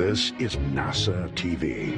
This is NASA TV.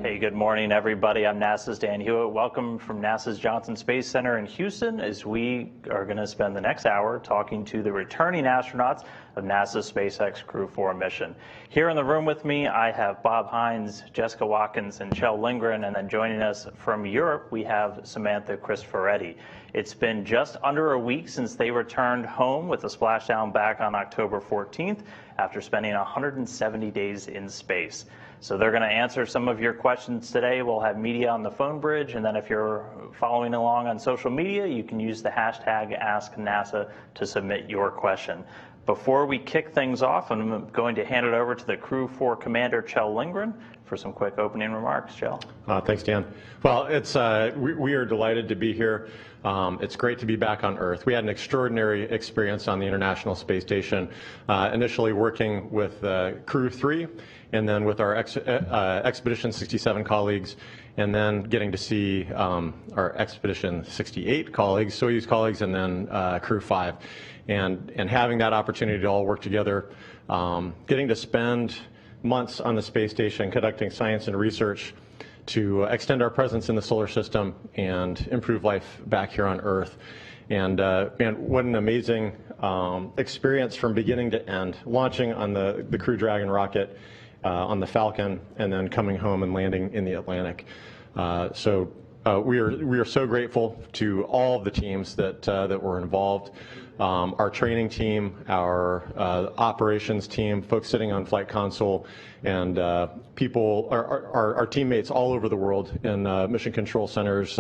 Hey, good morning, everybody. I'm NASA's Dan Hewitt. Welcome from NASA's Johnson Space Center in Houston as we are going to spend the next hour talking to the returning astronauts of NASA's SpaceX Crew-4 mission. Here in the room with me, I have Bob Hines, Jessica Watkins, and Kjell Lindgren, and then joining us from Europe, we have Samantha Cristoforetti. It's been just under a week since they returned home with a splashdown back on October 14th after spending 170 days in space. So they're going to answer some of your questions today. We'll have media on the phone bridge, and then if you're following along on social media, you can use the hashtag AskNASA to submit your question. Before we kick things off, I'm going to hand it over to the Crew-4 Commander, Kjell Lindgren, for some quick opening remarks. Kjell. Thanks, Dan. Well, we are delighted to be here. It's great to be back on Earth. We had an extraordinary experience on the International Space Station, initially working with Crew-3, and then with our Expedition 67 colleagues, and then getting to see our Expedition 68 colleagues, Soyuz colleagues, and then Crew-5. And having that opportunity to all work together, getting to spend months on the space station conducting science and research to extend our presence in the solar system and improve life back here on Earth. And what an amazing experience from beginning to end, launching on the Crew Dragon rocket on the Falcon, and then coming home and landing in the Atlantic. We are so grateful to all of the teams that were involved. Our training team, our operations team, folks sitting on flight console, and people, our teammates all over the world in mission control centers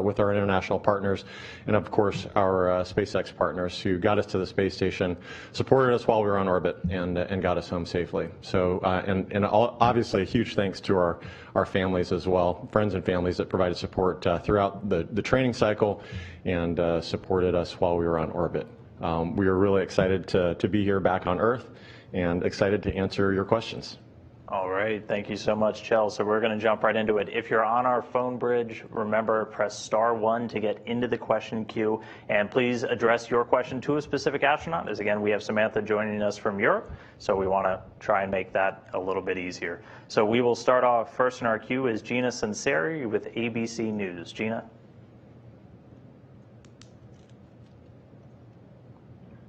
with our international partners, and of course our SpaceX partners who got us to the space station, supported us while we were on orbit, and got us home safely. So, obviously a huge thanks to our families as well, friends and families that provided support throughout the training cycle and supported us while we were on orbit. We are really excited to be here back on Earth and excited to answer your questions. All right, thank you so much, Kjell. So we're going to jump right into it. If you're on our phone bridge, remember, press *1 to get into the question queue, and please address your question to a specific astronaut, as again, we have Samantha joining us from Europe, so we want to try and make that a little bit easier. So we will start off first in our queue is Gina Sanseri with ABC News. Gina?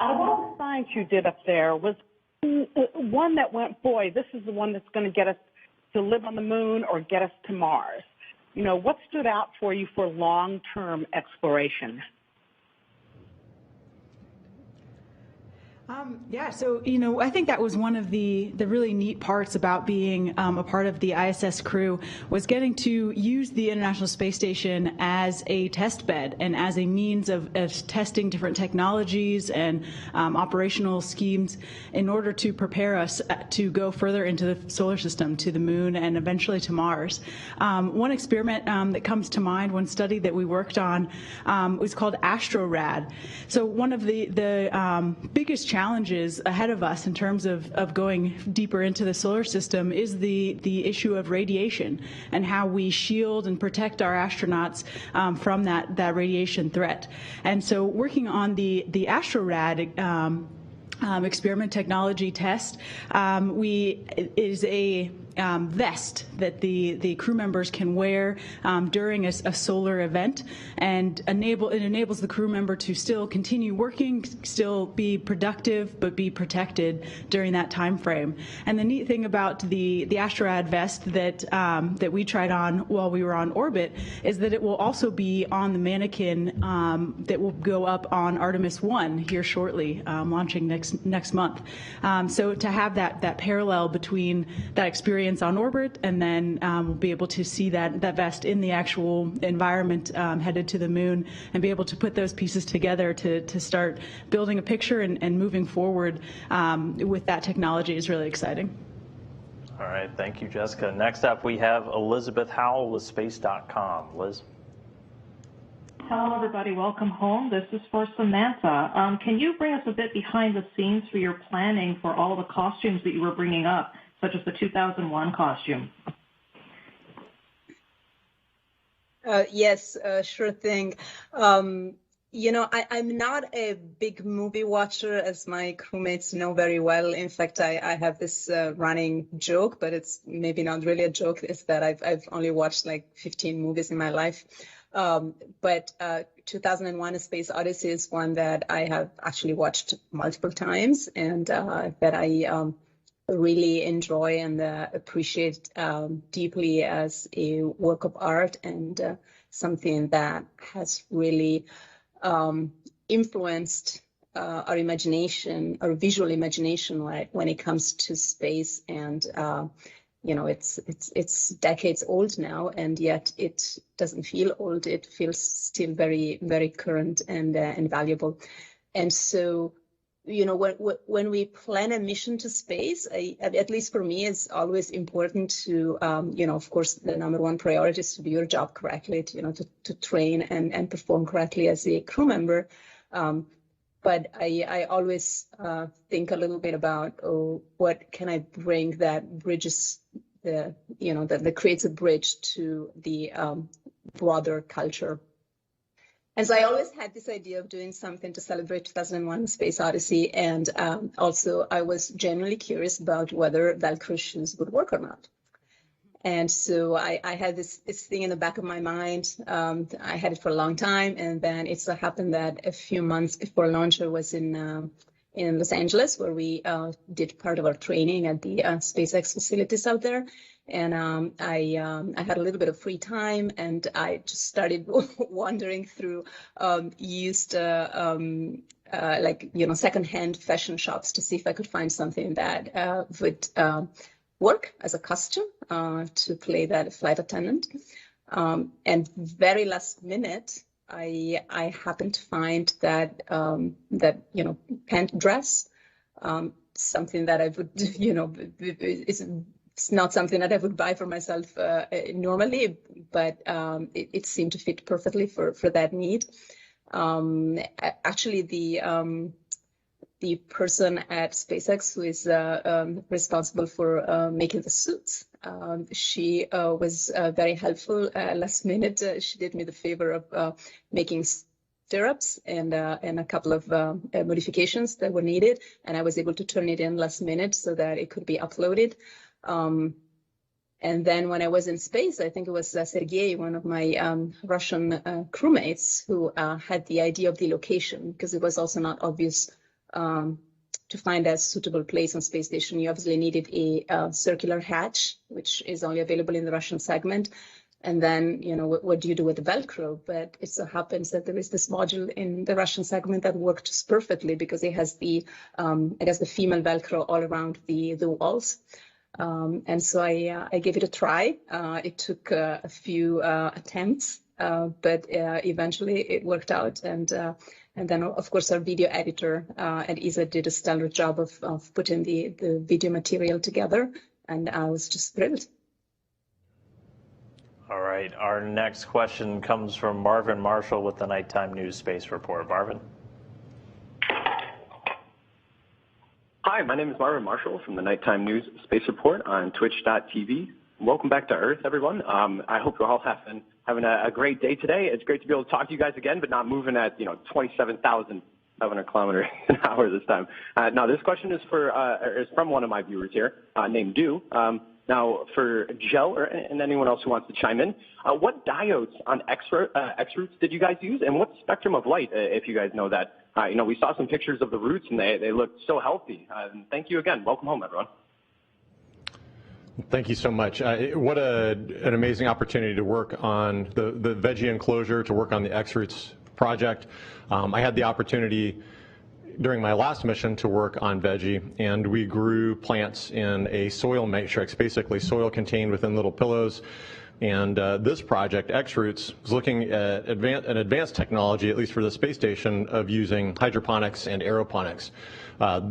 Of all the science you did up there, was one that went, boy, this is the one that's going to get us to live on the moon or get us to Mars? You know, what stood out for you for long-term exploration? Yeah, so, you know, I think that was one of the really neat parts about being a part of the ISS crew, was getting to use the International Space Station as a test bed and as a means of testing different technologies and operational schemes in order to prepare us to go further into the solar system, to the moon, and eventually to Mars. One experiment that comes to mind, one study that we worked on, was called AstroRad. So one of the biggest challenges ahead of us in terms of going deeper into the solar system is the issue of radiation and how we shield and protect our astronauts from that radiation threat. And so working on the AstroRad experiment technology test is a vest that the crew members can wear during a solar event, and it enables the crew member to still continue working, still be productive, but be protected during that time frame. And the neat thing about the AstroRad vest that we tried on while we were on orbit is that it will also be on the mannequin that will go up on Artemis 1 here shortly, launching next month. So to have that parallel between that experience on orbit, and then we'll be able to see that vest in the actual environment headed to the moon, and be able to put those pieces together to start building a picture and moving forward with that technology is really exciting. All right, thank you, Jessica. Next up, we have Elizabeth Howell with Space.com. Liz? Hello, everybody. Welcome home. This is for Samantha. Can you bring us a bit behind the scenes for your planning for all the costumes that you were bringing up, such as the 2001 costume? Yes, sure thing. You know, I'm not a big movie watcher, as my crewmates know very well. In fact, I have this running joke, but it's maybe not really a joke, is that I've only watched like 15 movies in my life. But 2001: A Space Odyssey is one that I have actually watched multiple times, and that I really enjoy and appreciate deeply as a work of art, and something that has really influenced our imagination, our visual imagination, right, when it comes to space. And you know, it's decades old now, and yet it doesn't feel old. It feels still very, very current and valuable. And so, you know, when we plan a mission to space, at least for me, it's always important to, you know, of course, the #1 priority is to do your job correctly, to, you know, to train and perform correctly as a crew member. But I always think a little bit about, oh, what can I bring that bridges you know, that creates a bridge to the broader culture. And so I always had this idea of doing something to celebrate 2001: Space Odyssey. And also I was genuinely curious about whether Velcro shoes would work or not. And so I had this thing in the back of my mind. I had it for a long time. And then it so happened that a few months before launch, I was in Los Angeles, where we did part of our training at the SpaceX facilities out there. And I had a little bit of free time, and I just started wandering through used, like, you know, secondhand fashion shops to see if I could find something that would work as a costume to play that flight attendant. And very last minute, I happened to find that you know, pant dress, something that I would, you know, it's not something that I would buy for myself normally, but it seemed to fit perfectly for that need. Actually, the person at SpaceX who is responsible for making the suits, she was very helpful. Last minute, she did me the favor of making stirrups and a couple of modifications that were needed, and I was able to turn it in last minute so that it could be uploaded. And then when I was in space, I think it was Sergei, one of my Russian crewmates, who had the idea of the location, because it was also not obvious to find a suitable place on space station. You obviously needed a circular hatch, which is only available in the Russian segment. And then, you know, what do you do with the Velcro? But it so happens that there is this module in the Russian segment that works perfectly, because it has the, I guess, the female Velcro all around the walls. And so I gave it a try. It took a few attempts, but eventually it worked out. And then, of course, our video editor at ESA did a stellar job of putting the video material together, and I was just thrilled. All right, our next question comes from Marvin Marshall with the Nighttime News Space Report. Marvin. Hi, my name is Marvin Marshall from the Nighttime News Space Report on twitch.tv. Welcome back to Earth, everyone. I hope you're all having a great day today. It's great to be able to talk to you guys again, but not moving at 27,500 kilometers an hour this time. Now, this question is from one of my viewers here named Do. Now, for Kjell and anyone else who wants to chime in, what diodes on X-Roots did you guys use, and what spectrum of light, if you guys know that? We saw some pictures of the roots, and they looked so healthy. Thank you again. Welcome home, everyone. Thank you so much. What an amazing opportunity to work on the veggie enclosure, to work on the X-Roots project. I had the opportunity during my last mission to work on veggie, and we grew plants in a soil matrix, basically soil contained within little pillows. And this project, X-Roots, is looking at an advanced technology, at least for the space station, of using hydroponics and aeroponics.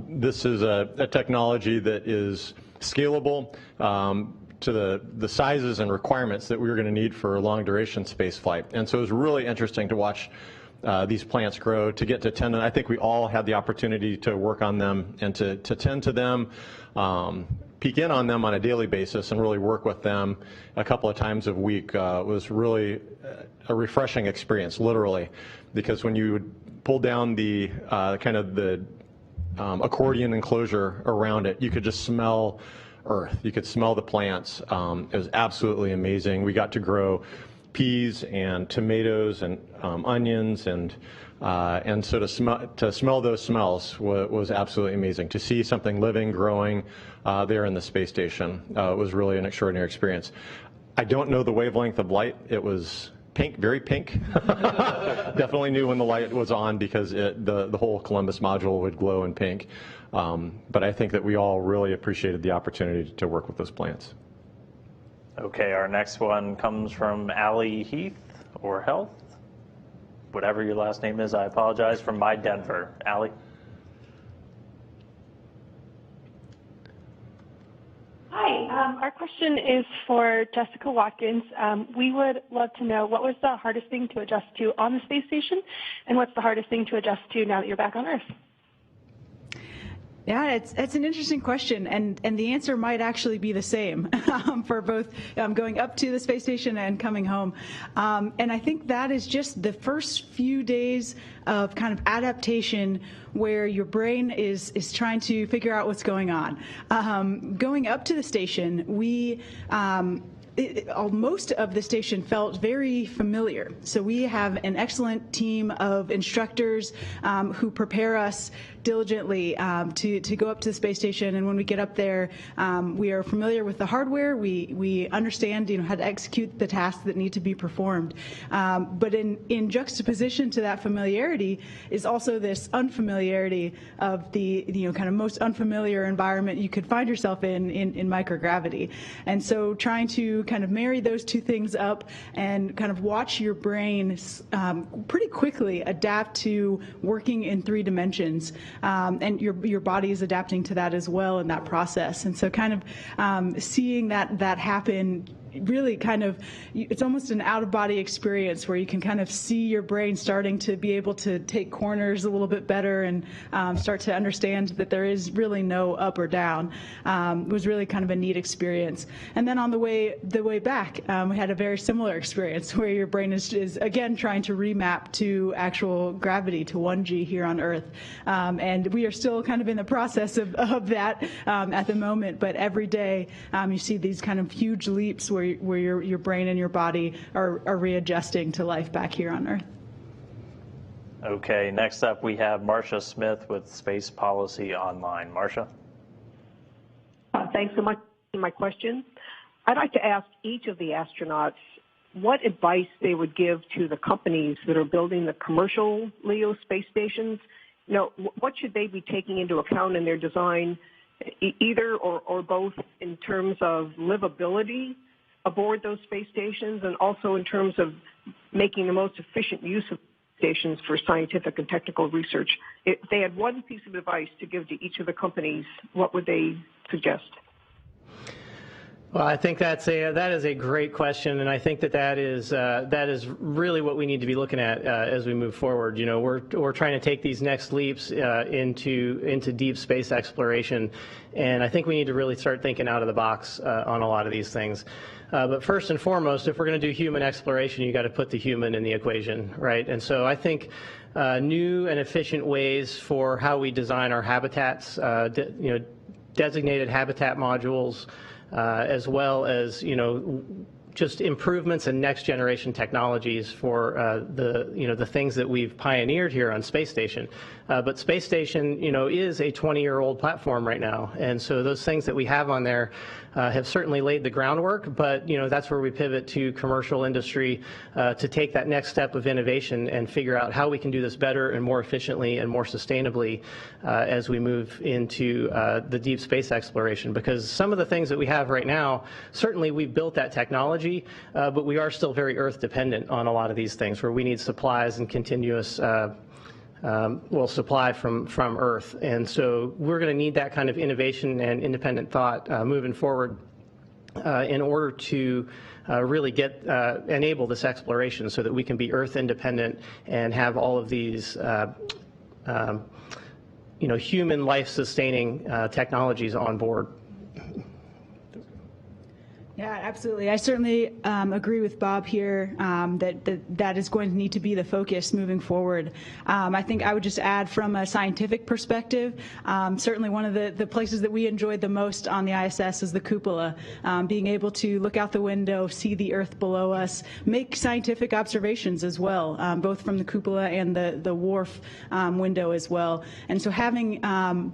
This is a technology that is scalable to the sizes and requirements that we were going to need for long duration space flight. And so it was really interesting to watch these plants grow to get to tend. And I think we all had the opportunity to work on them and to tend to them, peek in on them on a daily basis and really work with them a couple of times a week. Was really a refreshing experience, literally, because when you would pull down the kind of the accordion enclosure around it, you could just smell earth. You could smell the plants. It was absolutely amazing. We got to grow peas and tomatoes and onions, and so to smell those smells was absolutely amazing. To see something living, growing there in the space station was really an extraordinary experience. I don't know the wavelength of light. It was pink, very pink. Definitely knew when the light was on because the whole Columbus module would glow in pink. But I think that we all really appreciated the opportunity to work with those plants. Okay, our next one comes from Allie Heath, or Health, whatever your last name is. I apologize, from My Denver. Allie? Hi, our question is for Jessica Watkins. We would love to know, what was the hardest thing to adjust to on the space station, and what's the hardest thing to adjust to now that you're back on Earth? Yeah, it's an interesting question, and the answer might actually be the same for both going up to the space station and coming home. And I think that is just the first few days of kind of adaptation where your brain is trying to figure out what's going on. Going up to the station, most of the station felt very familiar. So we have an excellent team of instructors who prepare us diligently to go up to the space station. And when we get up there, we are familiar with the hardware. We understand how to execute the tasks that need to be performed. But in juxtaposition to that familiarity is also this unfamiliarity of the kind of most unfamiliar environment you could find yourself in microgravity. And so trying to kind of marry those two things up and kind of watch your brain pretty quickly adapt to working in 3 dimensions. And your body is adapting to that as well in that process. And so kind of seeing that happen, really kind of, it's almost an out-of-body experience where you can kind of see your brain starting to be able to take corners a little bit better and start to understand that there is really no up or down. It was really kind of a neat experience. And then on the way back, we had a very similar experience where your brain is again trying to remap to actual gravity, to 1G here on Earth. And we are still kind of in the process of that at the moment, but every day you see these kind of huge leaps where your brain and your body are readjusting to life back here on Earth. Okay, next up we have Marcia Smith with Space Policy Online. Marcia? Thanks so much for my question. I'd like to ask each of the astronauts what advice they would give to the companies that are building the commercial LEO space stations. What should they be taking into account in their design, either or both, in terms of livability aboard those space stations and also in terms of making the most efficient use of stations for scientific and technical research? If they had one piece of advice to give to each of the companies, what would they suggest? Well, I think that is a great question, and I think that is really what we need to be looking at as we move forward. We're trying to take these next leaps into deep space exploration, and I think we need to really start thinking out of the box on a lot of these things. But first and foremost, if we're going to do human exploration, you got to put the human in the equation, right? And so I think new and efficient ways for how we design our habitats, designated habitat modules, as well as just improvements in next generation technologies for the things that we've pioneered here on Space Station. But Space Station is a 20-year-old platform right now, and so those things that we have on there have certainly laid the groundwork, but that's where we pivot to commercial industry to take that next step of innovation and figure out how we can do this better and more efficiently and more sustainably as we move into the deep space exploration. Because some of the things that we have right now, certainly we've built that technology, but we are still very Earth dependent on a lot of these things where we need supplies and continuous supply from Earth. And so we're going to need that kind of innovation and independent thought moving forward. in order to really enable this exploration so that we can be Earth independent and have all of these human life-sustaining technologies on board. Yeah, absolutely. I certainly agree with Bob here that is going to need to be the focus moving forward. I think I would just add from a scientific perspective, certainly one of the places that we enjoyed the most on the ISS is the cupola, being able to look out the window, see the Earth below us, make scientific observations as well, both from the cupola and the wharf window as well. And so having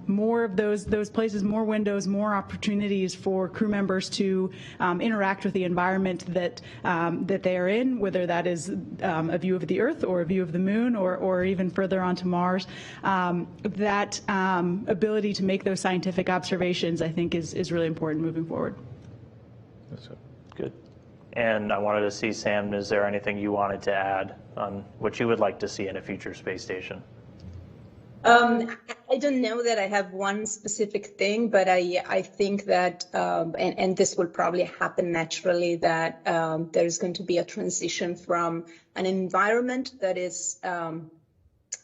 more of those places, more windows, more opportunities for crew members to interact with the environment that they are in, whether that is a view of the Earth or a view of the Moon or even further onto Mars. That ability to make those scientific observations, I think, is really important moving forward. That's good. And I wanted to see, Sam, is there anything you wanted to add on what you would like to see in a future space station? I don't know that I have one specific thing, but I think that, and this will probably happen naturally, that there's going to be a transition from an environment that is,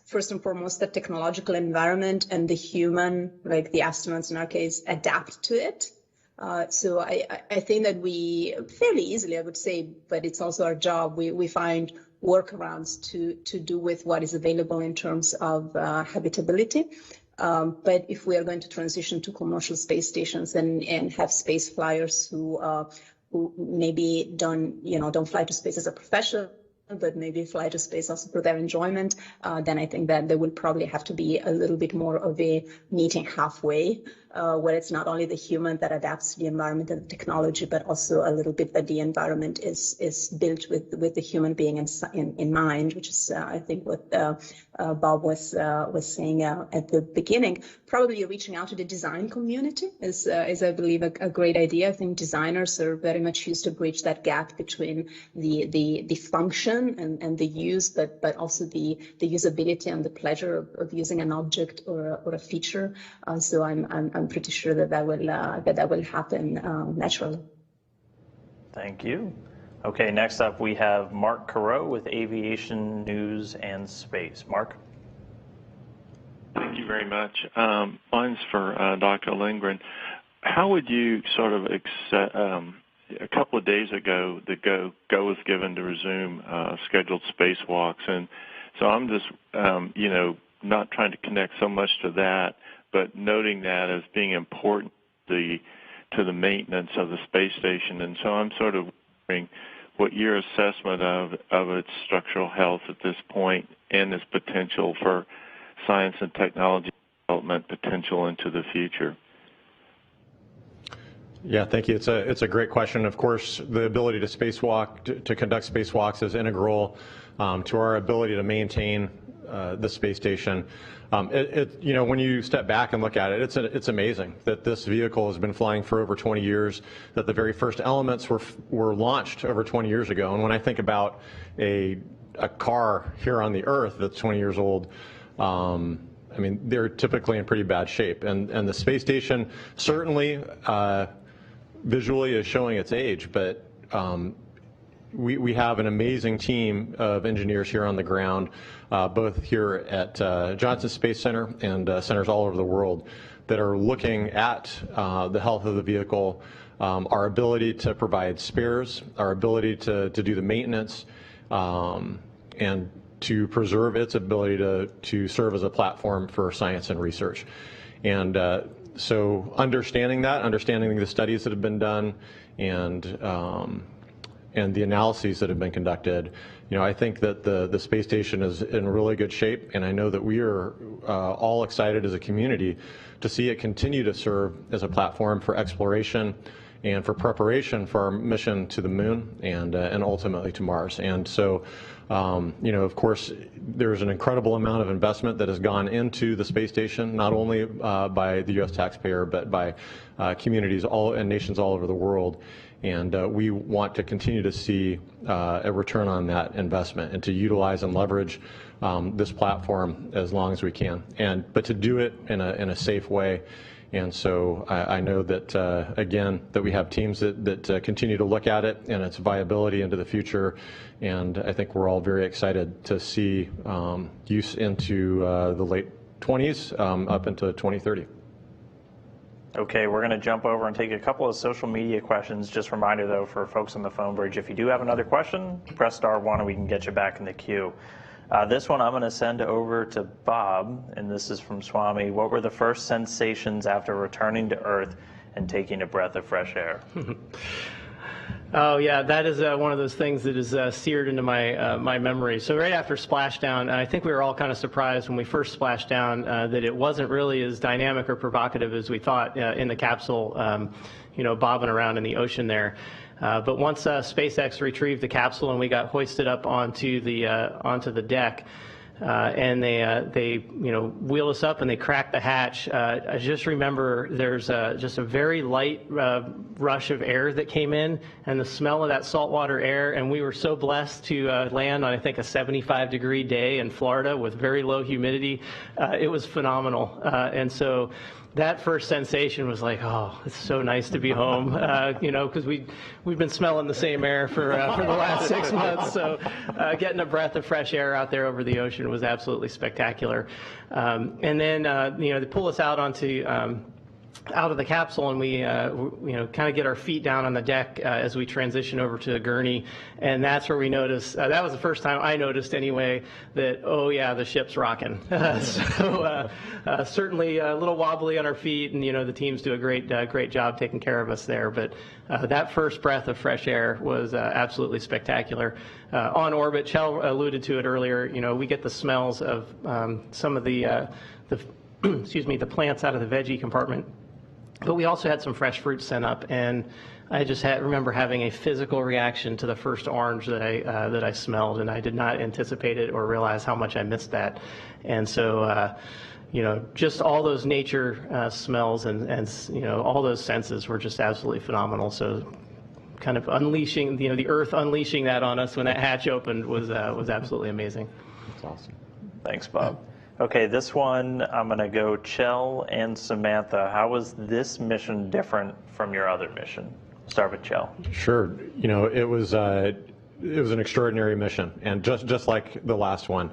first and foremost, a technological environment, and the human, like the astronauts in our case, adapt to it. So I think that we fairly easily, I would say, but it's also our job, we find workarounds to do with what is available in terms of habitability. But if we are going to transition to commercial space stations and have space flyers who maybe don't fly to space as a profession, but maybe fly to space also for their enjoyment, then I think that there will probably have to be a little bit more of a meeting halfway, where it's not only the human that adapts to the environment and the technology, but also a little bit that the environment is built with the human being in mind, which is I think what Bob was saying at the beginning. Probably reaching out to the design community is I believe a great idea. I think designers are very much used to bridge that gap between the function and the use, but also the usability and the pleasure of using an object or a feature. So I'm pretty sure that will happen naturally. Thank you. Okay, next up we have Mark Carreau with Aviation News and Space. Mark. Thank you very much. Mine's for Dr. Lindgren. How would you sort of accept, a couple of days ago, the go was given to resume scheduled spacewalks, and so I'm just, not trying to connect so much to that, but noting that as being important to the maintenance of the space station. And so I'm sort of wondering what your assessment of its structural health at this point and its potential for science and technology development potential into the future. Yeah, thank you. It's a great question. Of course, the ability to spacewalk, to conduct spacewalks is integral to our ability to maintain the space station. When you step back and look at it, it's amazing that this vehicle has been flying for over 20 years, that the very first elements were launched over 20 years ago. And when I think about a car here on the Earth that's 20 years old, I mean, they're typically in pretty bad shape. And the space station certainly visually is showing its age, but we have an amazing team of engineers here on the ground, both here at Johnson Space Center and centers all over the world, that are looking at the health of the vehicle, our ability to provide spares, our ability to do the maintenance, and to preserve its ability to serve as a platform for science and research. And so understanding the studies that have been done and the analyses that have been conducted, I think that the space station is in really good shape, and I know that we are all excited as a community to see it continue to serve as a platform for exploration and for preparation for our mission to the Moon and ultimately to Mars. And so, of course, there's an incredible amount of investment that has gone into the space station, not only by the U.S. taxpayer, but by communities and nations all over the world. And we want to continue to see a return on that investment and to utilize and leverage this platform as long as we can. But to do it in a safe way And so I know that, again, that we have teams that continue to look at it and its viability into the future. And I think we're all very excited to see use into the late 20s up into 2030. Okay, we're going to jump over and take a couple of social media questions. Just a reminder, though, for folks on the phone bridge, if you do have another question, press *1 and we can get you back in the queue. This one I'm going to send over to Bob, and this is from Swami. What were the first sensations after returning to Earth and taking a breath of fresh air? Oh yeah, that is one of those things that is seared into my memory. So right after splashdown, I think we were all kind of surprised when we first splashed down that it wasn't really as dynamic or provocative as we thought in the capsule, bobbing around in the ocean there. But once SpaceX retrieved the capsule and we got hoisted up onto the deck, and they wheeled us up and they cracked the hatch. I just remember there's just a very light rush of air that came in, and the smell of that saltwater air. And we were so blessed to land on, I think, a 75-degree day in Florida with very low humidity. It was phenomenal. And so that first sensation was like, oh, it's so nice to be home, because we've been smelling the same air for the last 6 months. So getting a breath of fresh air out there over the ocean was absolutely spectacular. And then, they pull us out onto out of the capsule, and we kind of get our feet down on the deck as we transition over to the gurney, and that's where we noticed, that was the first time I noticed anyway, that, oh yeah, the ship's rocking. So certainly a little wobbly on our feet, and the teams do a great job taking care of us there, but that first breath of fresh air was absolutely spectacular. On orbit, Kjell alluded to it earlier, we get the smells of some of the the plants out of the veggie compartment. But we also had some fresh fruit sent up, and I just remember having a physical reaction to the first orange that I smelled, and I did not anticipate it or realize how much I missed that. And so, just all those nature smells and all those senses were just absolutely phenomenal. So, kind of unleashing, the Earth unleashing that on us when that hatch opened was absolutely amazing. That's awesome. Thanks, Bob. Okay, this one, I'm going to go Kjell and Samantha. How was this mission different from your other mission? Start with Kjell. Sure. It was an extraordinary mission, and just like the last one,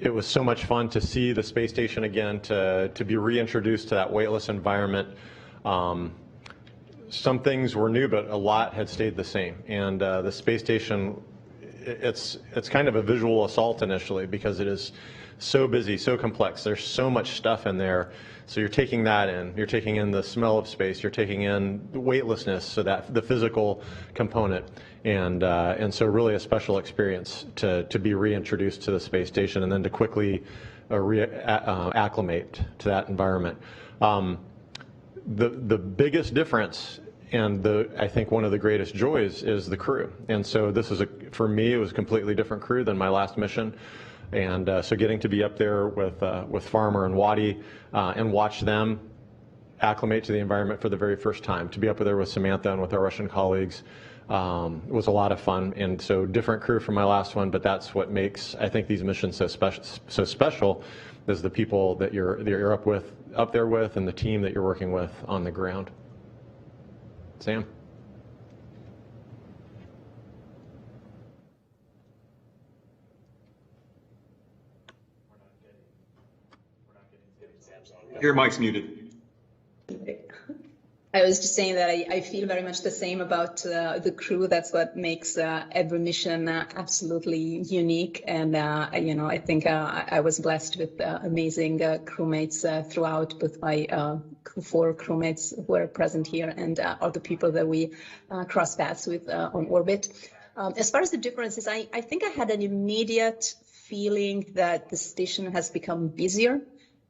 it was so much fun to see the space station again, to be reintroduced to that weightless environment. Some things were new, but a lot had stayed the same. And the space station, it's kind of a visual assault initially, because it is so busy, so complex. There's so much stuff in there. So you're taking that in. You're taking in the smell of space. You're taking in the weightlessness, so that the physical component, and so really a special experience to be reintroduced to the space station, and then to quickly acclimate to that environment. The biggest difference, and I think one of the greatest joys, is the crew. And so this is for me, it was a completely different crew than my last mission. And so getting to be up there with Farmer and Waddy and watch them acclimate to the environment for the very first time, to be up there with Samantha and with our Russian colleagues, was a lot of fun. And so different crew from my last one, but that's what makes, I think, these missions so special, is the people that you're up there with, and the team that you're working with on the ground. Sam? Your mic's muted. I was just saying that I feel very much the same about the crew. That's what makes every mission absolutely unique. And, I think I was blessed with amazing crewmates throughout, both my Crew-4 crewmates who are present here and all the people that we cross paths with on orbit. As far as the differences, I think I had an immediate feeling that the station has become busier.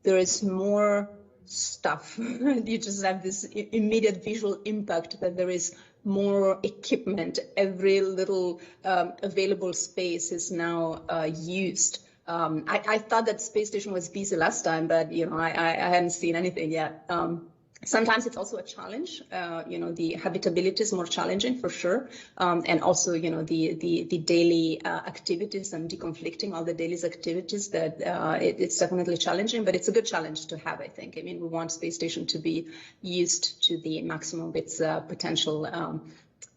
There is more stuff. You just have this immediate visual impact that there is more equipment. Every little available space is now used. I thought that space station was busy last time, but I hadn't seen anything yet. Sometimes it's also a challenge. The habitability is more challenging for sure, and also the daily activities and deconflicting all the daily activities. That it's definitely challenging, but it's a good challenge to have. I think. I mean, we want space station to be used to the maximum of its potential.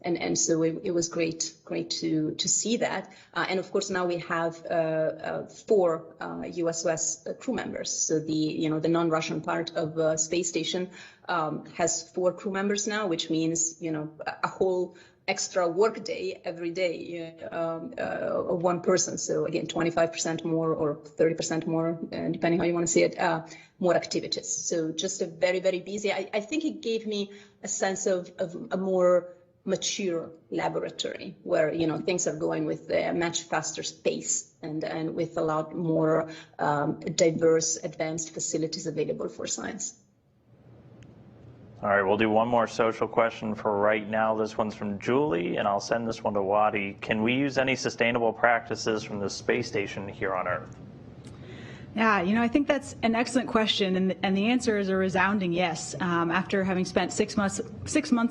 And so it was great to see that. And of course, now we have 4 USOS crew members. So the non-Russian part of space station has 4 crew members now, which means a whole extra work day every day of one person. So again, 25% more or 30% more, depending how you want to see it, more activities. So just a very, very busy. I think it gave me a sense of a more mature laboratory where things are going with a much faster pace and with a lot more diverse advanced facilities available for science. All right, we'll do one more social question for right now. This one's from Julie, and I'll send this one to Wadi. Can we use any sustainable practices from the space station here on Earth? Yeah, I think that's an excellent question, and the answer is a resounding yes. After having spent 6 months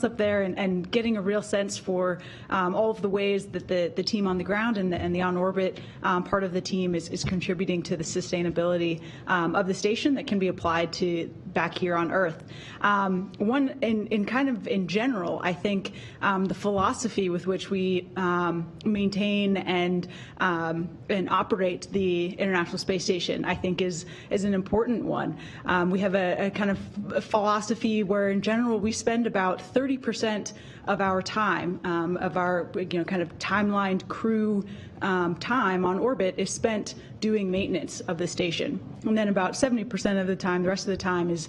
up there and getting a real sense for all of the ways that the team on the ground and the on-orbit part of the team is contributing to the sustainability of the station that can be applied to back here on Earth. In general, I think the philosophy with which we maintain and operate the International Space Station, I think is an important one. We have a kind of philosophy where in general we spend about 30% of our time, of our kind of timelined crew time on orbit is spent doing maintenance of the station. And then about 70% of the time, the rest of the time is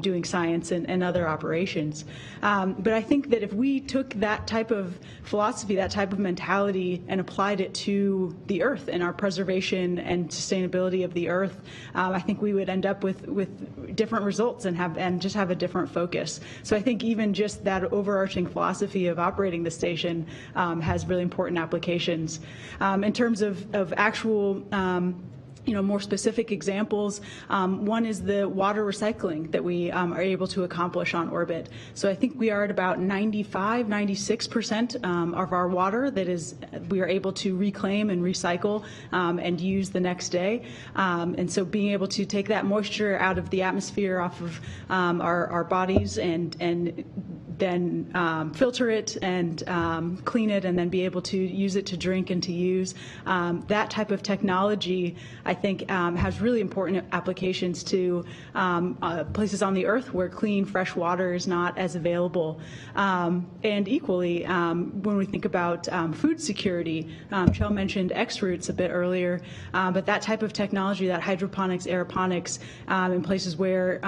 doing science and other operations. But I think that if we took that type of philosophy, that type of mentality, and applied it to the Earth and our preservation and sustainability of the Earth, I think we would end up with different results and just have a different focus. So I think even just that overarching philosophy of operating the station has really important applications. In terms of actual more specific examples, one is the water recycling that we are able to accomplish on orbit. So I think we are at about 96% of our water we are able to reclaim and recycle and use the next day. And so being able to take that moisture out of the atmosphere off of our bodies and then filter it and clean it and then be able to use it to drink and to use. That type of technology, I think, has really important applications to places on the Earth where clean, fresh water is not as available. And equally, when we think about food security, Kjell mentioned X-roots a bit earlier, but that type of technology, that hydroponics, aeroponics, in places where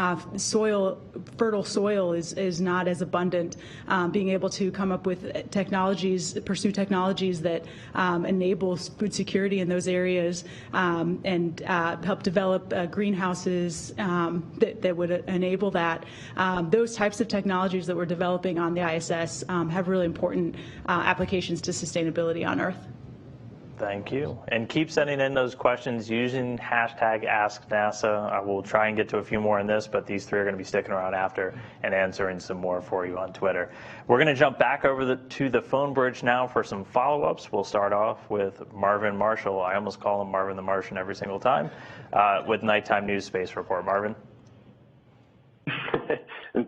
fertile soil is not as abundant, being able to come up with pursue technologies that enable food security in those areas and help develop greenhouses that would enable that. Those types of technologies that we're developing on the ISS have really important applications to sustainability on Earth. Thank you. And keep sending in those questions using hashtag AskNASA. I will try and get to a few more in this, but these 3 are going to be sticking around after and answering some more for you on Twitter. We're going to jump back over to the phone bridge now for some follow-ups. We'll start off with Marvin Marshall. I almost call him Marvin the Martian every single time, with Nighttime News Space Report. Marvin?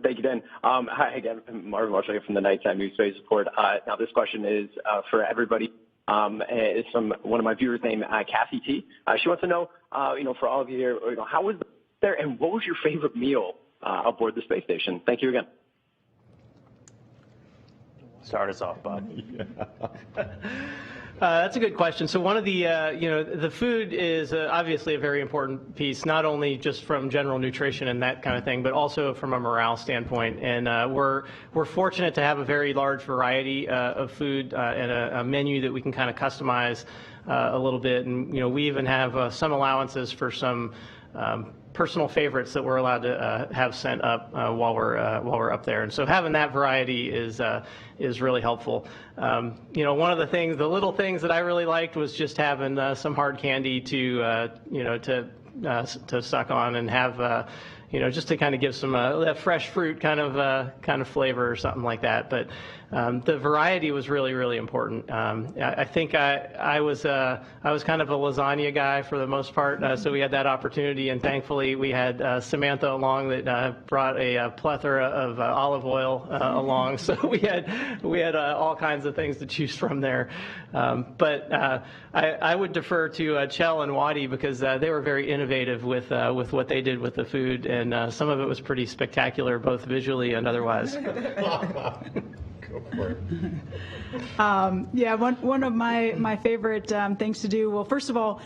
Thank you, Dan. Hi again, Marvin Marshall here from the Nighttime News Space Report. Now this question is for everybody. It's from one of my viewers named Cassie T. She wants to know, for all of you here, how was there and what was your favorite meal aboard the space station? Thank you again. Start us off, Bob. That's a good question. So one of the, the food is obviously a very important piece, not only just from general nutrition and that kind of thing, but also from a morale standpoint. And we're fortunate to have a very large variety of food and a menu that we can kind of customize a little bit. And we even have some allowances for some personal favorites that we're allowed to have sent up while we're up there. And so having that variety is really helpful. One of the little things that I really liked was just having some hard candy to suck on and have just to kind of give some that fresh fruit kind of flavor or something like that. But the variety was really, really important. I think I was kind of a lasagna guy for the most part, so we had that opportunity, and thankfully we had Samantha along that brought a plethora of olive oil along, so we had all kinds of things to choose from there. But I would defer to Kjell and Wadi because they were very innovative with what they did with the food, and some of it was pretty spectacular, both visually and otherwise. Go for it. Yeah, one of my favorite things to do, well, first of all,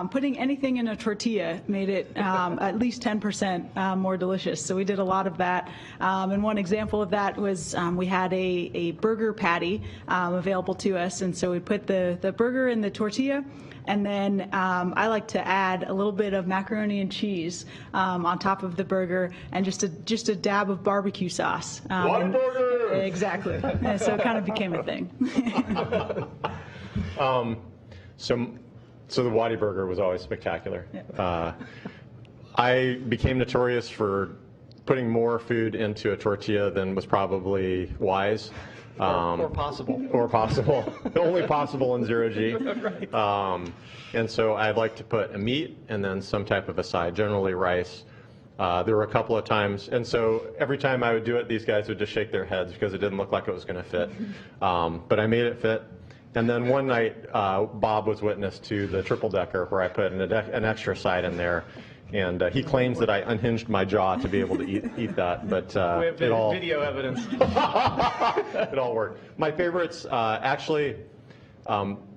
putting anything in a tortilla made it at least 10% more delicious. So we did a lot of that. And one example of that was we had a burger patty available to us. And so we put the burger in the tortilla. And then I like to add a little bit of macaroni and cheese on top of the burger, and just a dab of barbecue sauce. One burger! Exactly. And so it kind of became a thing. So the Wadi burger was always spectacular. Yeah. I became notorious for putting more food into a tortilla than was probably wise. Or possible. Or possible. Only possible in zero-G. Right. And so I'd like to put a meat and then some type of a side, generally rice. There were a couple of times, and so every time I would do it, these guys would just shake their heads because it didn't look like it was going to fit. But I made it fit. And then one night, Bob was witness to the triple-decker where I put an extra side in there. And he claims that I unhinged my jaw to be able to eat that, but we have video evidence. It all worked. My favorites, actually,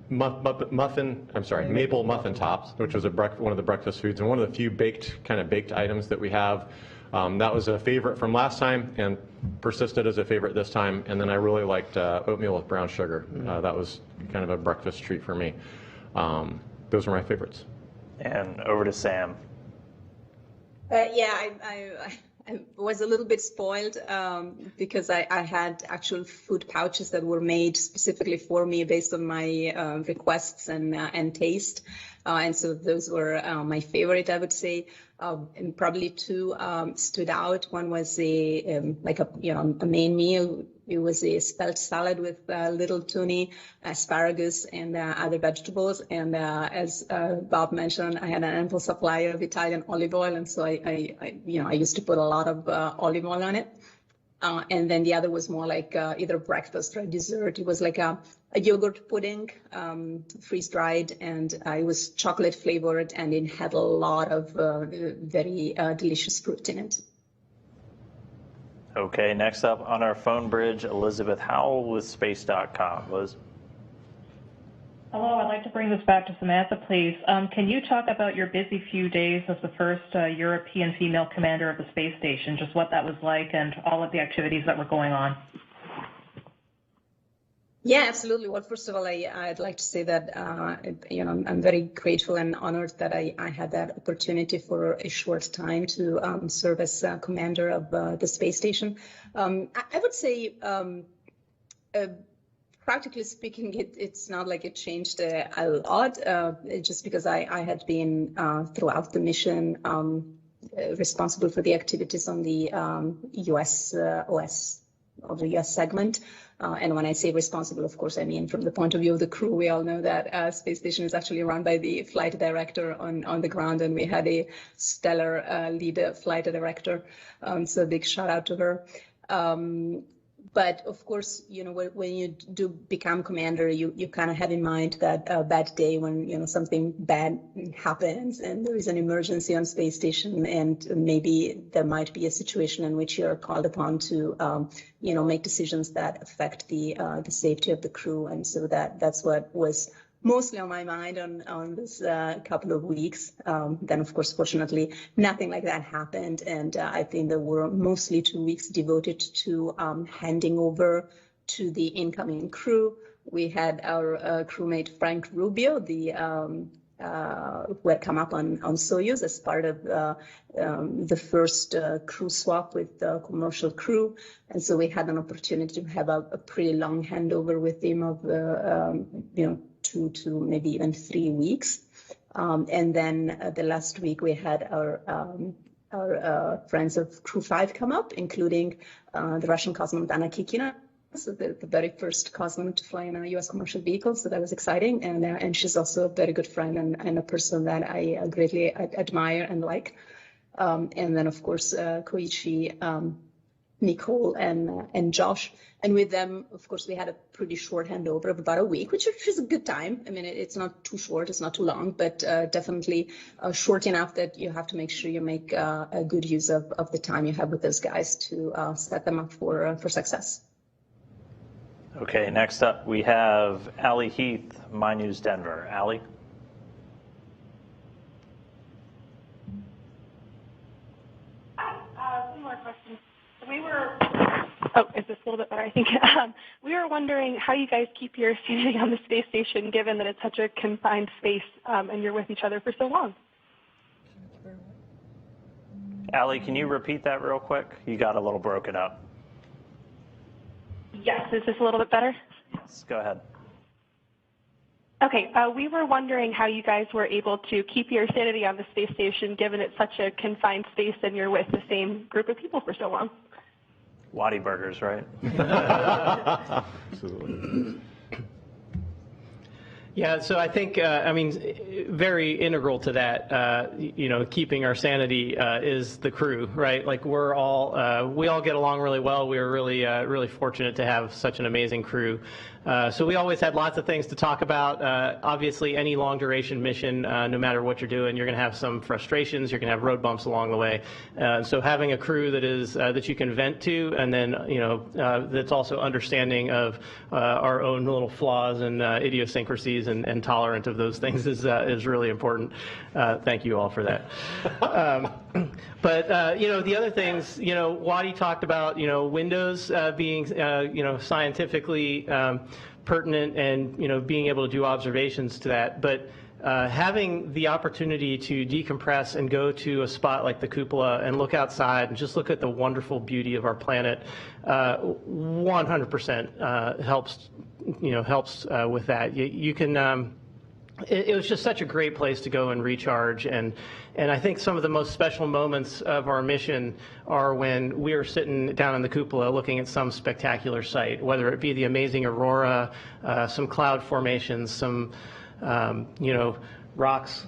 maple muffin tops, which was one of the breakfast foods, and one of the few baked items that we have. That was a favorite from last time and persisted as a favorite this time. And then I really liked oatmeal with brown sugar. That was kind of a breakfast treat for me. Those were my favorites. And over to Sam. I was a little bit spoiled because I had actual food pouches that were made specifically for me based on my requests and taste. And so those were my favorite, I would say. And probably two stood out. One was a main meal. It was a spelt salad with little tuni, asparagus, and other vegetables. And as Bob mentioned, I had an ample supply of Italian olive oil, and so I used to put a lot of olive oil on it. And then the other was more like either breakfast or dessert. It was like a yogurt pudding, freeze-dried, and it was chocolate flavored, and it had a lot of very delicious fruit in it. Okay, next up on our phone bridge, Elizabeth Howell with Space.com. Liz? Hello, I'd like to bring this back to Samantha, please. Can you talk about your busy few days as the first European female commander of the space station, just what that was like and all of the activities that were going on? Yeah, absolutely. Well, first of all, I'd like to say that, I'm very grateful and honored that I had that opportunity for a short time to serve as commander of the space station. I would say, practically speaking, it's not like it changed a lot, just because I had been throughout the mission responsible for the activities on the US OS of the US segment. And when I say responsible, of course, I mean from the point of view of the crew. We all know that space station is actually run by the flight director on the ground, and we had a stellar lead flight director. So a big shout out to her. But of course, when you do become commander, you kind of have in mind that bad day when, something bad happens and there is an emergency on space station, and maybe there might be a situation in which you're called upon to, make decisions that affect the safety of the crew. And so that's what was mostly on my mind on this couple of weeks. Then, of course, fortunately, nothing like that happened. And I think there were mostly 2 weeks devoted to handing over to the incoming crew. We had our crewmate, Frank Rubio, who had come up on Soyuz as part of the first crew swap with the commercial crew. And so we had an opportunity to have a pretty long handover with him of 2 to maybe even 3 weeks. And then the last week we had our our friends of Crew-4 come up, including the Russian cosmonaut Anna Kikina, so the very first cosmonaut to fly in a U.S. commercial vehicle. So that was exciting, and she's also a very good friend and a person that I greatly admire and like. And then of course Koichi, Nicole, and Josh. And with them, of course, we had a pretty short handover of about a week, which is a good time. I mean, it's not too short, it's not too long, but definitely short enough that you have to make sure you make a good use of the time you have with those guys to set them up for success. Okay, next up we have Allie Heath, My News Denver. Allie? One more question. Is this a little bit better? I think we were wondering how you guys keep your sanity on the space station, given that it's such a confined space and you're with each other for so long. Allie, can you repeat that real quick? You got a little broken up. Yes, is this a little bit better? Yes, go ahead. Okay, we were wondering how you guys were able to keep your sanity on the space station, given it's such a confined space and you're with the same group of people for so long. Waddy burgers, right? Absolutely. Yeah, so I think, I mean, very integral to that, you know, keeping our sanity is the crew, right? Like we all get along really well. We were really fortunate to have such an amazing crew. So we always had lots of things to talk about. Obviously, any long duration mission, no matter what you're doing, you're going to have some frustrations. You're going to have road bumps along the way. So having a crew that is that you can vent to, and then that's also understanding of our own little flaws and idiosyncrasies and tolerant of those things is really important. Thank you all for that. But the other things, Waddy talked about, windows being, scientifically pertinent and, being able to do observations to that. But having the opportunity to decompress and go to a spot like the cupola and look outside and just look at the wonderful beauty of our planet, 100% helps, with that. You can. It was just such a great place to go and recharge, and I think some of the most special moments of our mission are when we are sitting down in the cupola looking at some spectacular sight, whether it be the amazing aurora, some cloud formations, some rocks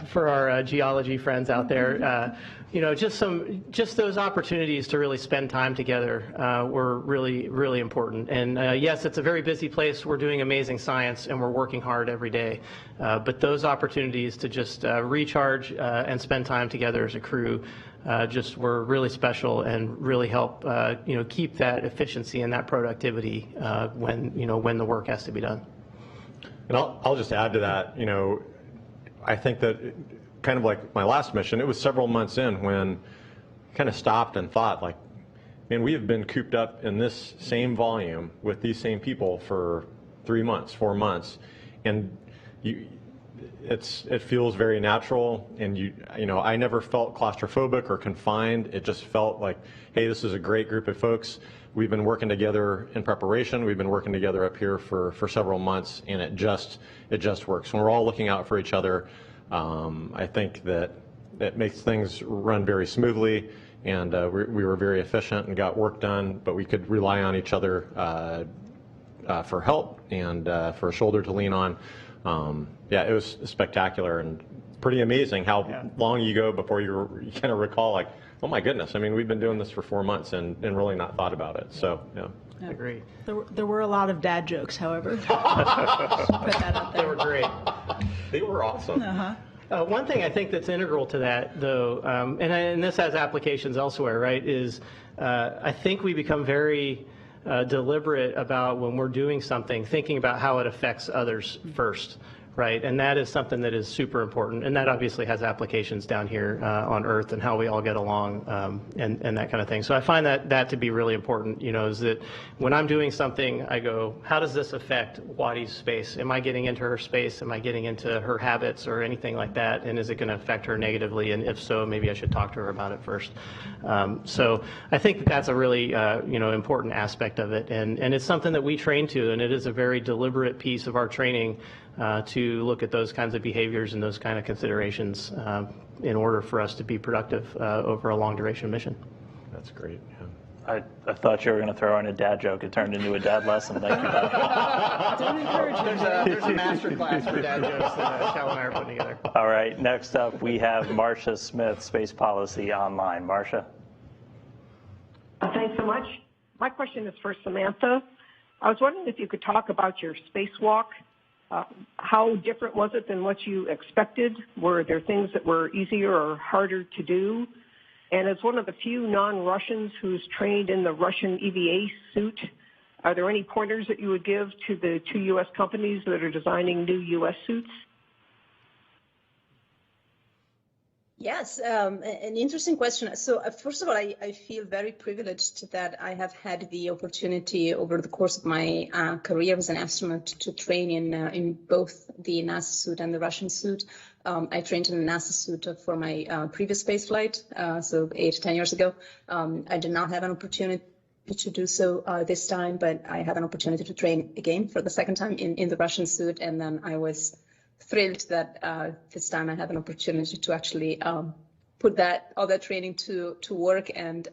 for our geology friends out there. Just those opportunities to really spend time together were really important. And yes, it's a very busy place. We're doing amazing science and we're working hard every day. But those opportunities to just recharge and spend time together as a crew just were really special and really help keep that efficiency and that productivity when the work has to be done. And I'll just add to that. I think that kind of like my last mission, it was several months in when I kind of stopped and thought, like, man, we have been cooped up in this same volume with these same people for 3 months, 4 months, and it feels very natural. And I never felt claustrophobic or confined. It just felt like, hey, this is a great group of folks. We've been working together in preparation. We've been working together up here for several months, and it just works. When we're all looking out for each other, I think that it makes things run very smoothly, and we were very efficient and got work done, but we could rely on each other for help and for a shoulder to lean on. It was spectacular and pretty amazing how long you go before you kind of recall, like, oh my goodness, I mean, we've been doing this for 4 months and really not thought about it. So, yeah. I agree. There were a lot of dad jokes, however. Put that out there. They were great. They were awesome. Uh-huh. One thing I think that's integral to that, though, and this has applications elsewhere, right, is I think we become very deliberate about when we're doing something, thinking about how it affects others first. Right, and that is something that is super important, and that obviously has applications down here on Earth and how we all get along and that kind of thing. So I find that to be really important, is that when I'm doing something, I go, how does this affect Waddy's space? Am I getting into her space? Am I getting into her habits or anything like that? And is it going to affect her negatively? And if so, maybe I should talk to her about it first. So I think that's a really important aspect of it, and it's something that we train to, and it is a very deliberate piece of our training to to look at those kinds of behaviors and those kind of considerations in order for us to be productive over a long duration mission. That's great. Yeah. I thought you were going to throw in a dad joke. It turned into a dad lesson. Thank you, Dad. Don't encourage him. There's a master class for dad jokes that Kjell and I are putting together. All right, next up we have Marcia Smith, Space Policy Online. Marcia. Thanks so much. My question is for Samantha. I was wondering if you could talk about your spacewalk. How different was it than what you expected? Were there things that were easier or harder to do? And as one of the few non-Russians who's trained in the Russian EVA suit, are there any pointers that you would give to the two U.S. companies that are designing new U.S. suits? Yes, an interesting question. So first of all, I feel very privileged that I have had the opportunity over the course of my career as an astronaut to train in both the NASA suit and the Russian suit. I trained in the NASA suit for my previous space flight, so 8 to 10 years ago. I did not have an opportunity to do so this time, but I had an opportunity to train again for the second time in the Russian suit, and then I was thrilled that this time I have an opportunity to actually put all that training to work and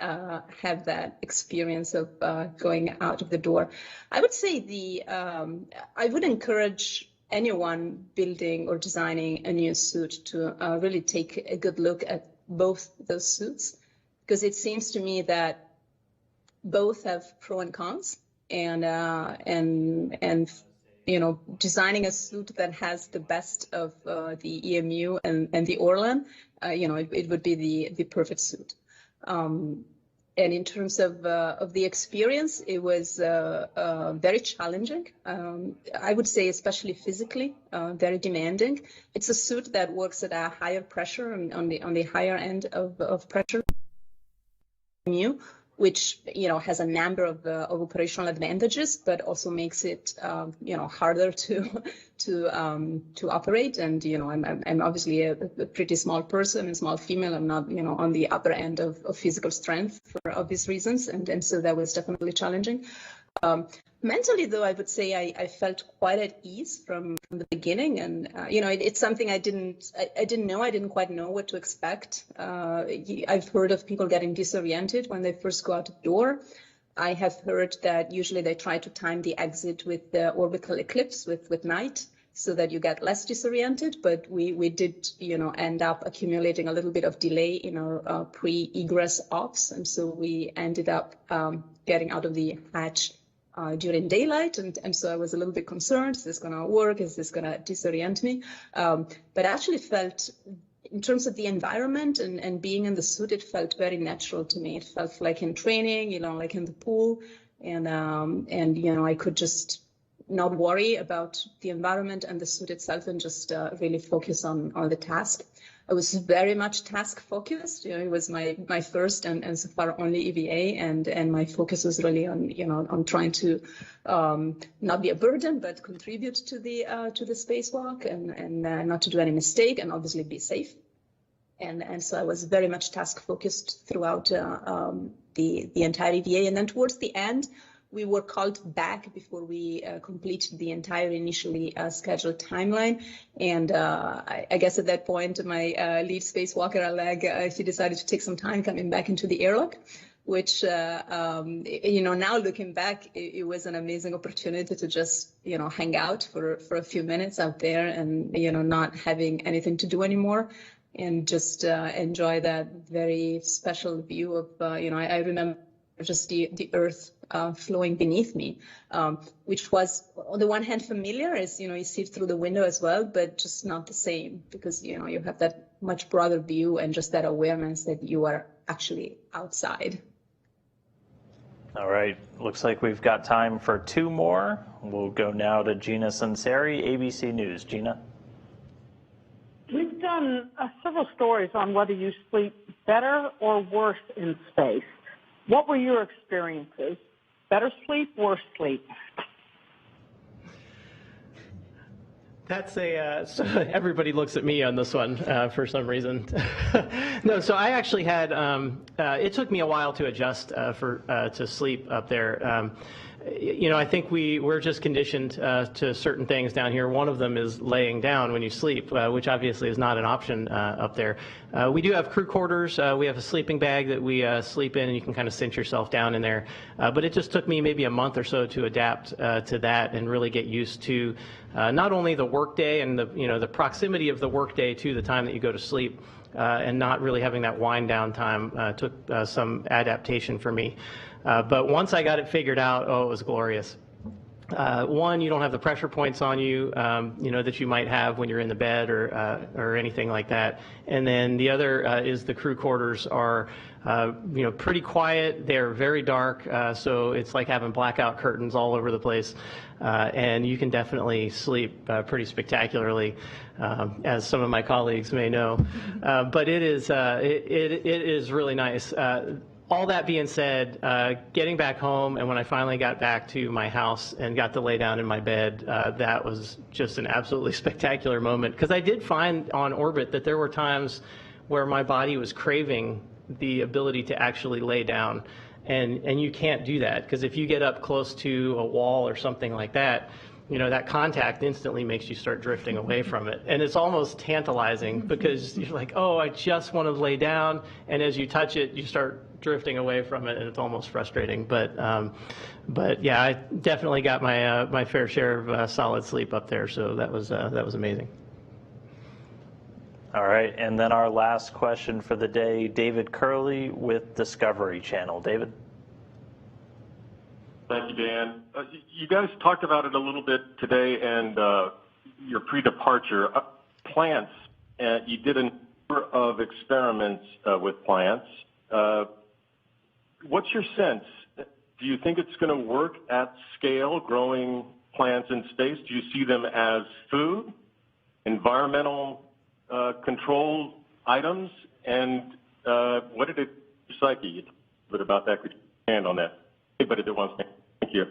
have that experience of going out of the door. I would say I would encourage anyone building or designing a new suit to really take a good look at both those suits, because it seems to me that both have pros and cons, and designing a suit that has the best of the EMU and the Orlan, it would be the perfect suit. And in terms of the experience, it was very challenging. I would say, especially physically, very demanding. It's a suit that works at a higher pressure, on the higher end of pressure, which has a number of operational advantages, but also makes it harder to operate. And I'm obviously a pretty small person, a small female. I'm not on the upper end of physical strength for obvious reasons, and so that was definitely challenging. Mentally, though, I would say I felt quite at ease from the beginning, and it's something I didn't know. I didn't quite know what to expect. I've heard of people getting disoriented when they first go out the door. I have heard that usually they try to time the exit with the orbital eclipse with night, so that you get less disoriented. But we did end up accumulating a little bit of delay in our pre-egress ops, and so we ended up getting out of the hatch during daylight, and so I was a little bit concerned. Is this going to work? Is this going to disorient me? But actually felt, in terms of the environment and being in the suit, it felt very natural to me. It felt like in training, like in the pool, and I could just not worry about the environment and the suit itself, and just really focus on the task. I was very much task focused. It was my first and so far only EVA, and my focus was really on trying to not be a burden, but contribute to the spacewalk, and not to do any mistake, and obviously be safe. And so I was very much task focused throughout the entire EVA, and then towards the end, we were called back before we completed the entire initially scheduled timeline. And I guess at that point, my lead spacewalker, Oleg, he decided to take some time coming back into the airlock, which, now looking back, it was an amazing opportunity to just, hang out for a few minutes out there, and, not having anything to do anymore, and just enjoy that very special view of, I remember just the Earth flowing beneath me, which was on the one hand familiar, as you see it through the window as well, but just not the same, because you have that much broader view and just that awareness that you are actually outside. All right, looks like we've got time for 2 more. We'll go now to Gina Sunseri, ABC News. Gina. We've done several stories on whether you sleep better or worse in space. What were your experiences? Better sleep, worse sleep? That's so everybody looks at me on this one for some reason. No, so I actually had, it took me a while to adjust to sleep up there. I think we're just conditioned to certain things down here. One of them is laying down when you sleep, which obviously is not an option up there. We do have crew quarters. We have a sleeping bag that we sleep in, and you can kind of cinch yourself down in there. But it just took me maybe a month or so to adapt to that and really get used to not only the workday and the proximity of the workday to the time that you go to sleep, and not really having that wind down time took some adaptation for me. But once I got it figured out, it was glorious. One, you don't have the pressure points on you, that you might have when you're in the bed or anything like that. And then the other is the crew quarters are, pretty quiet. They're very dark, so it's like having blackout curtains all over the place. And you can definitely sleep pretty spectacularly, as some of my colleagues may know. But it is really nice. All that being said, getting back home, and when I finally got back to my house and got to lay down in my bed, that was just an absolutely spectacular moment. Because I did find on orbit that there were times where my body was craving the ability to actually lay down. And you can't do that, because if you get up close to a wall or something like that, that contact instantly makes you start drifting away from it. And it's almost tantalizing, because you're like, oh, I just want to lay down. And as you touch it, you start drifting away from it, and it's almost frustrating. But yeah, I definitely got my fair share of solid sleep up there. So that was amazing. All right, and then our last question for the day, David Curley with Discovery Channel. David? Thank you, Dan. You guys talked about it a little bit today, and your pre-departure. Plants, you did a number of experiments with plants. What's your sense? Do you think it's going to work at scale, growing plants in space? Do you see them as food, environmental control items, and what did it psyche? You talked a bit about that. Could you expand on that? Anybody that wants to. Thank you.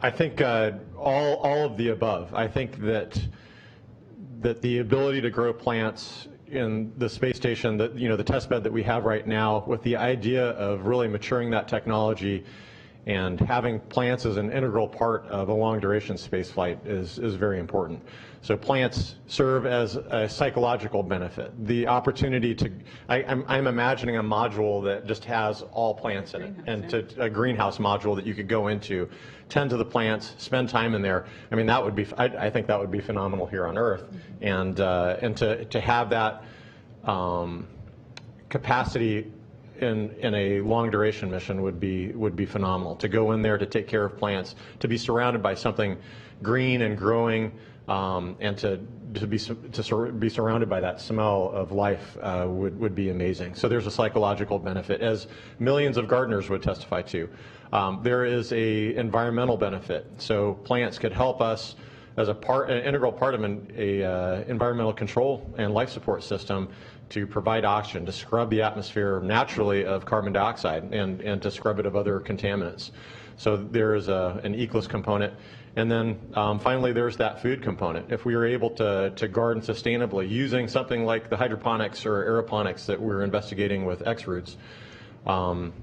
I think all of the above. I think that the ability to grow plants in the space station, that the test bed that we have right now, with the idea of really maturing that technology and having plants as an integral part of a long-duration space flight is very important. So plants serve as a psychological benefit. The opportunity to, I'm imagining a module that just has all plants in it, and a greenhouse module that you could go into, tend to the plants, spend time in there. I mean, that would be, I think that would be phenomenal here on Earth, and to have that capacity in a long duration mission would be phenomenal. To go in there, to take care of plants, to be surrounded by something green and growing, and to be surrounded by that smell of life would be amazing. So there's a psychological benefit, as millions of gardeners would testify to. There is a environmental benefit. So plants could help us as an integral part of an environmental control and life support system to provide oxygen, to scrub the atmosphere naturally of carbon dioxide, and to scrub it of other contaminants. So there is an ecoless component. And then finally, there's that food component. If we are able to garden sustainably using something like the hydroponics or aeroponics that we're investigating with X-Roots,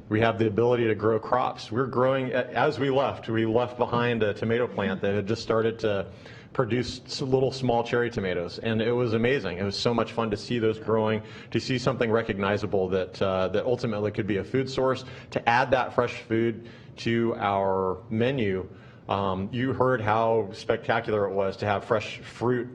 we have the ability to grow crops. We're growing, as we left behind a tomato plant that had just started to produce little small cherry tomatoes, and it was amazing. It was so much fun to see those growing, to see something recognizable that ultimately could be a food source, to add that fresh food to our menu. You heard how spectacular it was to have fresh fruit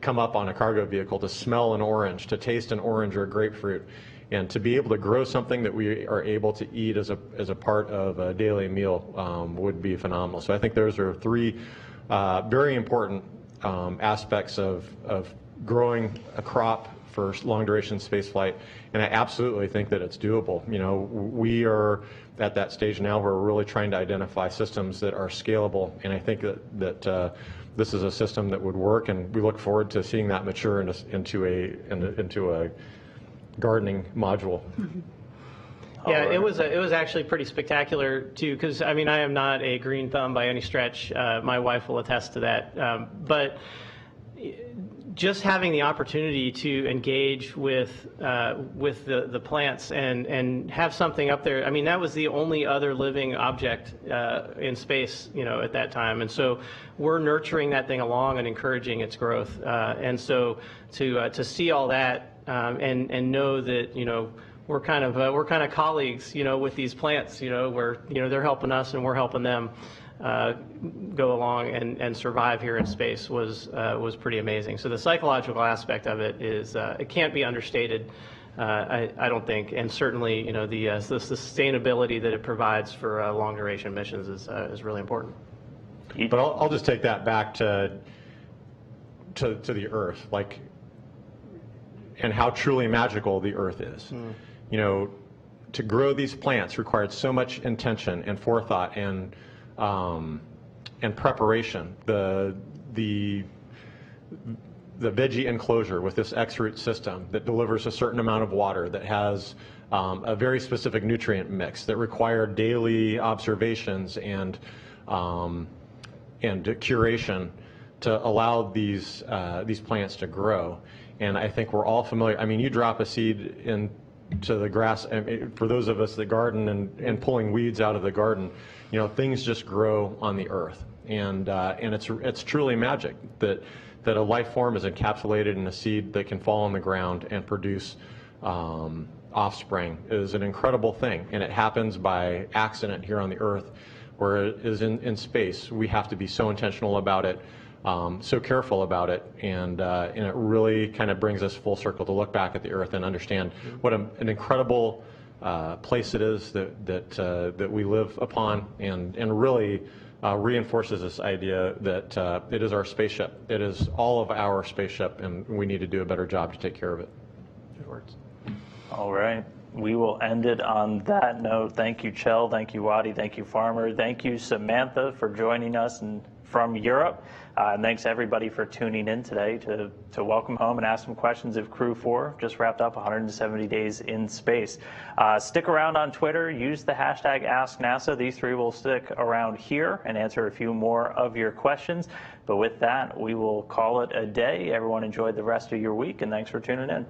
come up on a cargo vehicle, to smell an orange, to taste an orange or a grapefruit, and to be able to grow something that we are able to eat as a part of a daily meal would be phenomenal. So I think those are three very important aspects of growing a crop for long-duration spaceflight, and I absolutely think that it's doable. We are at that stage now where we're really trying to identify systems that are scalable, and I think that this is a system that would work, and we look forward to seeing that mature into a gardening module. Yeah, it was actually pretty spectacular too, because I mean, I am not a green thumb by any stretch. My wife will attest to that. But just having the opportunity to engage with the plants and have something up there. I mean, that was the only other living object in space, at that time. And so we're nurturing that thing along and encouraging its growth. And so to see all that and know that we're kind of colleagues, with these plants, where they're helping us and we're helping them go along and survive here in space was pretty amazing. So the psychological aspect of it is it can't be understated, I don't think, and certainly the sustainability that it provides for long duration missions is really important. But I'll just take that back to the Earth, and how truly magical the Earth is. To grow these plants required so much intention and forethought and preparation. The veggie enclosure with this X-root system that delivers a certain amount of water, that has a very specific nutrient mix, that required daily observations and curation to allow these plants to grow. And I think we're all familiar. I mean, you drop a seed into the grass, and for those of us that garden and pulling weeds out of the garden, things just grow on the earth, and it's truly magic that a life form is encapsulated in a seed that can fall on the ground and produce offspring. Is an incredible thing, and it happens by accident here on the earth, where it is in space. We have to be so intentional about it, so careful about it, and it really kind of brings us full circle to look back at the earth and understand what an incredible place it is that we live upon, and really reinforces this idea that it is our spaceship. It is all of our spaceship, and we need to do a better job to take care of it. Good words. All right. We will end it on that note. Thank you, Kjell. Thank you, Waddy. Thank you, Farmer. Thank you, Samantha, for joining us from Europe. And thanks, everybody, for tuning in today to welcome home and ask some questions of Crew-4. Just wrapped up 170 days in space. Stick around on Twitter. Use the hashtag AskNASA. These three will stick around here and answer a few more of your questions. But with that, we will call it a day. Everyone enjoy the rest of your week, and thanks for tuning in.